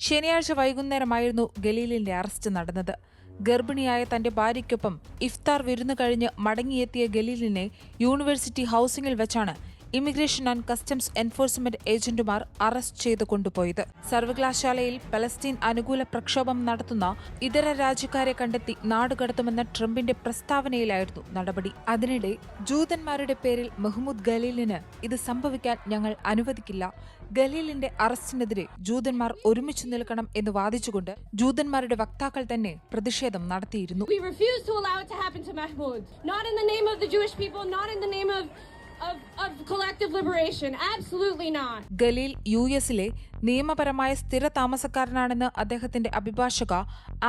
ശനിയാഴ്ച വൈകുന്നേരമായിരുന്നു ഗലീലിന്റെ അറസ്റ്റ് നടന്നത്. ഗർഭിണിയായ തന്റെ ഭാര്യയ്ക്കൊപ്പം ഇഫ്താർ വിരുന്നു കഴിഞ്ഞ് മടങ്ങിയെത്തിയ ഗലീലിനെ യൂണിവേഴ്സിറ്റി ഹൌസിംഗിൽ വെച്ചാണ് ഇമിഗ്രേഷൻ ആൻഡ് കസ്റ്റംസ് എൻഫോഴ്സ്മെന്റ് ഏജന്റുമാർ അറസ്റ്റ് ചെയ്ത് കൊണ്ടുപോയത്. സർവകലാശാലയിൽ പലസ്തീൻ അനുകൂല പ്രക്ഷോഭം നടത്തുന്ന ഇതര രാജ്യക്കാരെ കണ്ടെത്തി നാടുകടത്തുമെന്ന ട്രംപിന്റെ പ്രസ്താവനയിലായിരുന്നു നടപടി. അതിനിടെ ജൂതന്മാരുടെ പേരിൽ മുഹമ്മദ് ഖലീലിന് ഇത് സംഭവിക്കാൻ ഞങ്ങൾ അനുവദിക്കില്ല, ഖലീലിന്റെ അറസ്റ്റിനെതിരെ ജൂതന്മാർ ഒരുമിച്ചു നിൽക്കണം എന്ന് വാദിച്ചുകൊണ്ട് ജൂതന്മാരുടെ വക്താക്കൾ തന്നെ പ്രതിഷേധം നടത്തിയിരുന്നു. ഖലീൽ യുഎസിലെ നിയമപരമായ സ്ഥിര താമസക്കാരനാണെന്ന് അദ്ദേഹത്തിന്റെ അഭിഭാഷക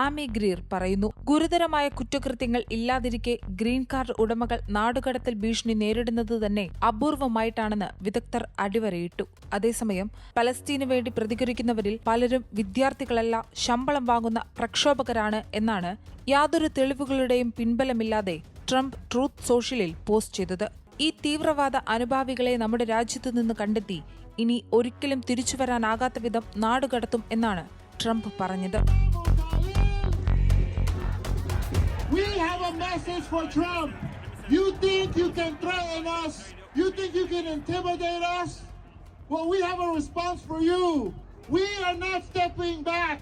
ആമി ഗ്രീർ പറയുന്നു. ഗുരുതരമായ കുറ്റകൃത്യങ്ങൾ ഇല്ലാതിരിക്കെ ഗ്രീൻ കാർഡ് ഉടമകൾ നാടുകടത്തൽ ഭീഷണി നേരിടുന്നത് തന്നെ അപൂർവമായിട്ടാണെന്ന് വിദഗ്ധർ അടിവരയിട്ടു. അതേസമയം പലസ്തീനു വേണ്ടി പ്രതികരിക്കുന്നവരിൽ പലരും വിദ്യാർത്ഥികളല്ല, ശമ്പളം വാങ്ങുന്ന പ്രക്ഷോഭകരാണ് എന്നാണ് യാതൊരു തെളിവുകളുടെയും പിൻബലമില്ലാതെ ട്രംപ് ട്രൂത്ത് സോഷ്യലിൽ പോസ്റ്റ് ചെയ്തത്. ഈ തീവ്രവാദ അനുഭാവികളെ നമ്മുടെ രാജ്യത്തു നിന്ന് കണ്ടെത്തി ഇനി ഒരിക്കലും തിരിച്ചുവരാനാകാത്ത വിധം നാടുകടത്തും എന്നാണ് ട്രംപ് പറഞ്ഞത്. We have a message for Trump. You think you can threaten us? You think you can intimidate us? Well, we have a response for you. We are not stepping back.